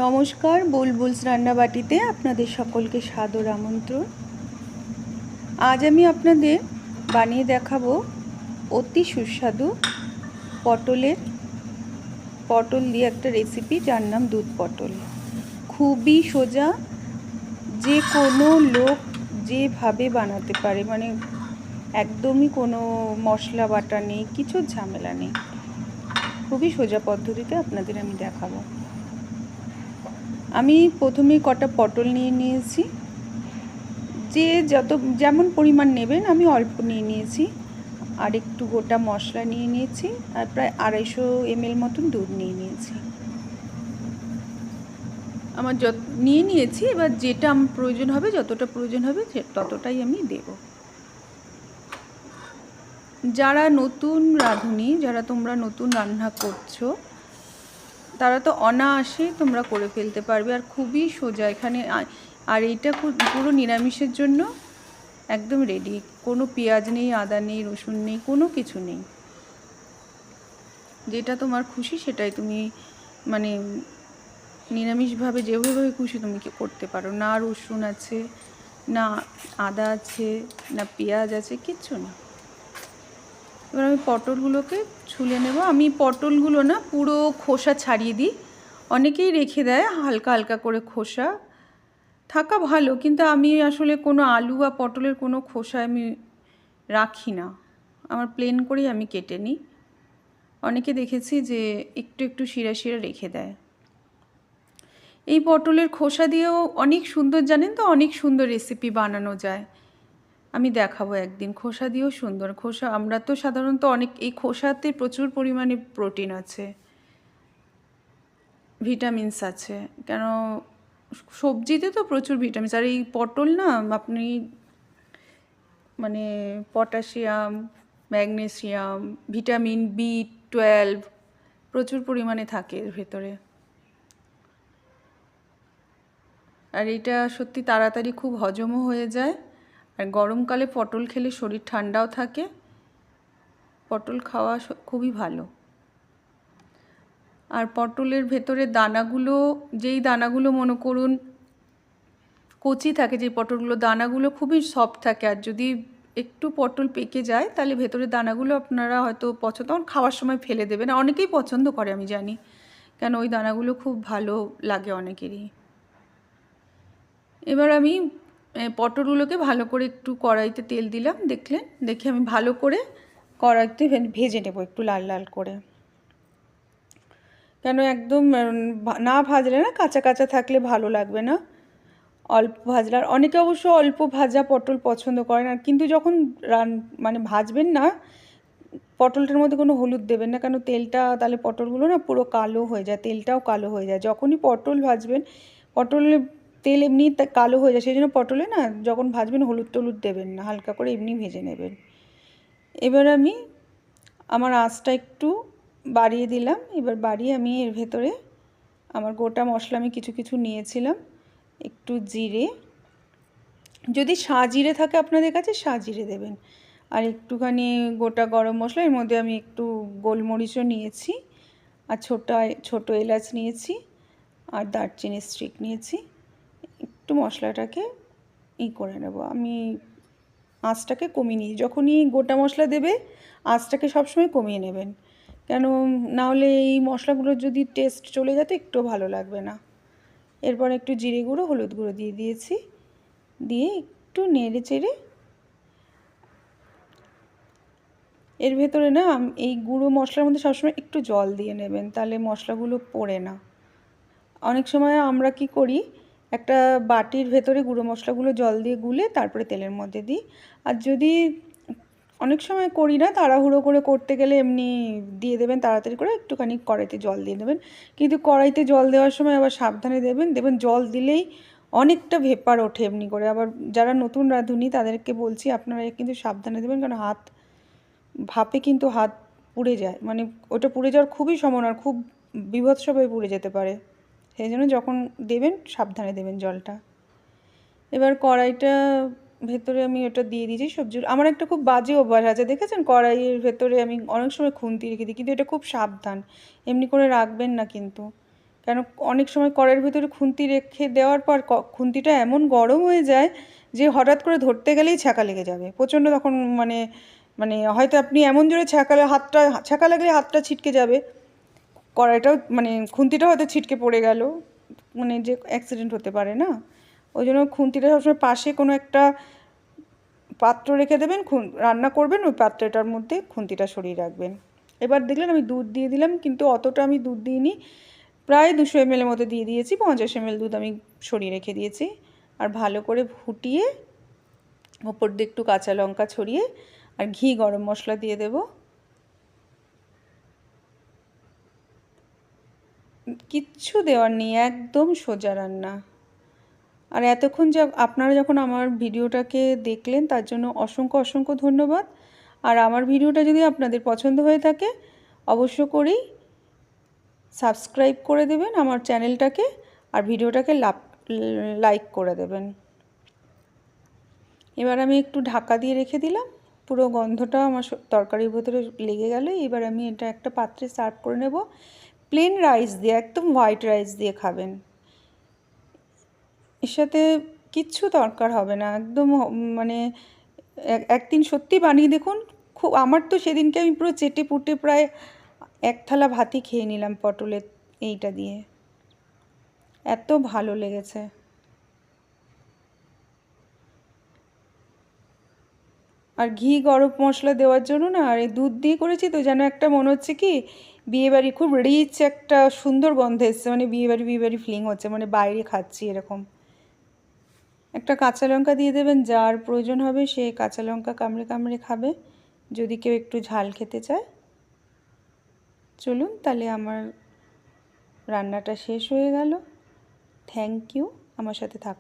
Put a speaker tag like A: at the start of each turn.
A: নমস্কার, বুলবুলস রান্নাবাটিতে আপনাদের সকলকে সাদর আমন্ত্রণ। আজ আমি আপনাদের বানিয়ে দেখাবো অতি সুস্বাদু পটল দিয়ে একটা রেসিপি, যার নাম দুধ পটল। খুবই সোজা, যে কোনো লোক যেভাবে বানাতে পারে, মানে একদমই কোনো মশলা বাটা নেই, কিছু ঝামেলা নেই। খুবই সোজা পদ্ধতিতে আপনাদের আমি দেখাবো। আমি প্রথমে কটা পটল নিয়ে নিয়েছি। যে যেমন পরিমাণ নেবেন, আমি অল্প নিয়ে নিয়েছি। আর একটু গোটা মশলা নিয়ে নিয়েছি, আর প্রায় 250 ml মতন দুধ নিয়ে নিয়েছি। আমার নিয়ে নিয়েছি। এবার যেটা আমার প্রয়োজন হবে, যতটা প্রয়োজন হবে ততটাই আমি দেব। যারা নতুন রাঁধুনি, যারা তোমরা নতুন রান্না করছো, তারা তো অনায়াসে তোমরা করে ফেলতে পারবে, আর খুবই সোজা এখানে। আর এইটা পুরো নিরামিষের জন্য একদম রেডি। কোনো পেঁয়াজ নেই, আদা নেই, রসুন নেই, কোনো কিছু নেই। যেটা তোমার খুশি সেটাই তুমি মানে নিরামিষভাবে যেভাবে খুশি তুমি করতে পারো। না রসুন আছে, না আদা আছে, না পেঁয়াজ আছে, কিচ্ছু না। এবার আমি পটলগুলোকে ছুলে নেব। আমি পটলগুলো না পুরো খোসা ছাড়িয়ে দিই। অনেকেই রেখে দেয় হালকা হালকা করে খোসা থাকা ভালো, কিন্তু আমি আসলে কোনো আলু বা পটলের কোনো খোসা আমি রাখি না। আমার প্লেন করেই আমি কেটে নিই। অনেকে দেখেছি যে একটু একটু শিরা শিরা রেখে দেয়। এই পটলের খোসা দিয়েও অনেক সুন্দর, জানেন তো, অনেক সুন্দর রেসিপি বানানো যায়। আমি দেখাবো একদিন। খোসা দিয়েও সুন্দর। আমরা তো সাধারণত এই খোসাতে প্রচুর পরিমাণে প্রোটিন আছে, ভিটামিনস আছে। কেন, সবজিতে তো প্রচুর ভিটামিনস। আর এই পটল না, আপনি মানে পটাশিয়াম, ম্যাগনেসিয়াম, ভিটামিন B12 প্রচুর পরিমাণে থাকে এর ভেতরে। আর এটা সত্যি তাড়াতাড়ি খুব হজমও হয়ে যায়। আর গরমকালে পটল খেলে শরীর ঠান্ডাও থাকে। পটল খাওয়া খুবই ভালো। আর পটলের ভেতরে দানাগুলো, যেই দানাগুলো মনে করুন কচি থাকে, যে পটলগুলো দানাগুলো খুবই সফট থাকে। আর যদি একটু পটল পেকে যায়, তাহলে ভেতরে দানাগুলো আপনারা হয়তো তখন খাওয়ার সময় ফেলে দেবেন। অনেকেই পছন্দ করে, আমি জানি, কেন ওই দানাগুলো খুব ভালো লাগে অনেকেরই। এবার আমি পটলগুলোকে ভালো করে একটু কড়াইতে তেল দিলাম, দেখে আমি ভালো করে কড়াইতে ভেজে নেব একটু লাল লাল করে। কেন, একদম না ভাজলে না, কাঁচা কাঁচা থাকলে ভালো লাগবে না। অল্প ভাজলে, আর অনেকে অবশ্য অল্প ভাজা পটল পছন্দ করেন। আর কিন্তু যখন ভাজবেন না, পটলটার মধ্যে কোনো হলুদ দেবেন না, কেন তেলটা তাহলে পটলগুলো না পুরো কালো হয়ে যায়, তেলটাও কালো হয়ে যায়। যখনই পটল ভাজবেন, পটলের তেল এমনি কালো হয়ে যায়, সেই জন্য পটলে না যখন ভাজবেন হলুদ টলুদ দেবেন না, হালকা করে এমনি ভেজে নেবেন। এবার আমি আমার আঁচটা একটু বাড়িয়ে দিলাম। এবার বাড়িয়ে আমি এর ভেতরে আমার গোটা মশলা আমি কিছু কিছু নিয়েছিলাম। একটু জিরে, যদি সাজিরে থাকে আপনাদের কাছে সাজিরে দেবেন। আর একটুখানি গোটা গরম মশলা, এর মধ্যে আমি একটু গোলমরিচও নিয়েছি, আর ছোট এলাচ নিয়েছি, আর দারচিনি স্টিক নিয়েছি। একটু মশলাটাকে করে নেব। আমি আঁচটাকে কমিয়ে নিই। যখনই গোটা মশলা দেবে, আঁচটাকে সবসময় কমিয়ে নেবেন, কেন না হলে এই মশলাগুলোর যদি টেস্ট চলে যেত একটু ভালো লাগবে না। এরপর একটু জিরে গুঁড়ো, হলুদ গুঁড়ো দিয়ে দিয়েছি। দিয়ে একটু নেড়ে চেড়ে এর ভেতরে না এই গুঁড়ো মশলার মধ্যে সবসময় একটু জল দিয়ে নেবেন, তাহলে মশলাগুলো পড়ে না। অনেক সময় আমরা কি করি, একটা বাটির ভেতরে গুঁড়ো মশলাগুলো জল দিয়ে গুলে তারপরে তেলের মধ্যে দিই। আর যদি অনেক সময় করি না, তাড়াহুড়ো করে করতে গেলে এমনি দিয়ে দেবেন, তাড়াতাড়ি করে একটুখানি কড়াইতে জল দিয়ে দেবেন। কিন্তু কড়াইতে জল দেওয়ার সময় আবার সাবধানে দেবেন জল দিলেই অনেকটা ভেপার ওঠে এমনি করে। আবার যারা নতুন রাঁধুনি তাদেরকে বলছি, আপনারা কিন্তু সাবধানে দেবেন, কারণ ভাপে কিন্তু হাত পুড়ে যায়, ওটা পুড়ে যাওয়ার খুবই সম্ভাবনা, খুব বীভৎসভাবে পুড়ে যেতে পারে। সেই জন্য যখন দেবেন সাবধানে দেবেন জলটা। এবার কড়াইটা ভেতরে আমি ওটা দিয়ে দিয়েছি সবজির। আমার একটা খুব বাজে অভ্যাস আছে, দেখেছেন, কড়াইয়ের ভেতরে আমি অনেক সময় খুন্তি রেখে দিই, কিন্তু এটা খুব সাবধান, এমনি করে রাখবেন না কিন্তু। কেন অনেক সময় কড়াইয়ের ভিতরে খুন্তি রেখে দেওয়ার পর খুন্তিটা এমন গরম হয়ে যায় যে হঠাৎ করে ধরতে গেলেই ছ্যাঁকা লেগে যাবে প্রচণ্ড, তখন মানে মানে হয়তো আপনি এমন জোরে ছ্যাঁকা লাগলে হাতটা ছিটকে যাবে, কড়াইটাও মানে খুন্তিটাও হয়তো ছিটকে পড়ে গেল, মানে যে অ্যাক্সিডেন্ট হতে পারে না। ওই জন্য খুন্তিটা সবসময় পাশে কোনো একটা পাত্র রেখে দেবেন, রান্না করবেন ওই পাত্রটার মধ্যে খুন্তিটা সরিয়ে রাখবেন। এবার দেখলেন আমি দুধ দিয়ে দিলাম, কিন্তু অতটা আমি দুধ দিইনি, প্রায় 200 ml মতো দিয়ে দিয়েছি, 50 ml দুধ আমি সরিয়ে রেখে দিয়েছি। আর ভালো করে ফুটিয়ে ওপর দিয়ে একটু কাঁচা লঙ্কা ছড়িয়ে আর ঘি গরম মশলা দিয়ে দেব। কিচ্ছু দেওয়ার নেই, একদম সোজা রান্না। আর এতক্ষণ আপনারা যখন আমার ভিডিওটাকে দেখলেন তার জন্য অসংখ্য অসংখ্য ধন্যবাদ। আর আমার ভিডিওটা যদি আপনাদের পছন্দ হয়ে থাকে অবশ্য করেই সাবস্ক্রাইব করে দেবেন আমার চ্যানেলটাকে, আর ভিডিওটাকে লাইক করে দেবেন। এবার আমি একটু ঢাকা দিয়ে রেখে দিলাম, পুরো গন্ধটা আমার তরকারির ভেতরে লেগে গেল। এবার আমি এটা একটা পাত্রে সার্ভ করে নেব, প্লেন রাইস দিয়ে, একদম হোয়াইট রাইস দিয়ে খাবেন। এর সাথে কিচ্ছু দরকার হবে না, একদম মানে একদিন সত্যি বানিয়ে দেখুন। খুব, আমার তো সেদিনকে আমি পুরো চেটে পুটে প্রায় 1 থালা ভাতই খেয়ে নিলাম পটলের এইটা দিয়ে, এত ভালো লেগেছে। আর ঘি গরম মশলা দেওয়ার জন্য না, আর এই দুধ দিয়ে করেছি তো যেন একটা মনে হচ্ছে কি বিয়েবাড়ি, খুব রিচ একটা সুন্দর গন্ধ এসছে, মানে বিয়েবাড়ি ফিলিং হচ্ছে, মানে বাইরে খাচ্ছি এরকম। একটা কাঁচা লঙ্কা দিয়ে দেবেন, যার প্রয়োজন হবে সে কাঁচা লঙ্কা কামড়ে কামড়ে খাবে, যদি কেউ একটু ঝাল খেতে চায়। চলুন তাহলে আমার রান্নাটা শেষ হয়ে গেল। থ্যাংক ইউ আমার সাথে থাকা।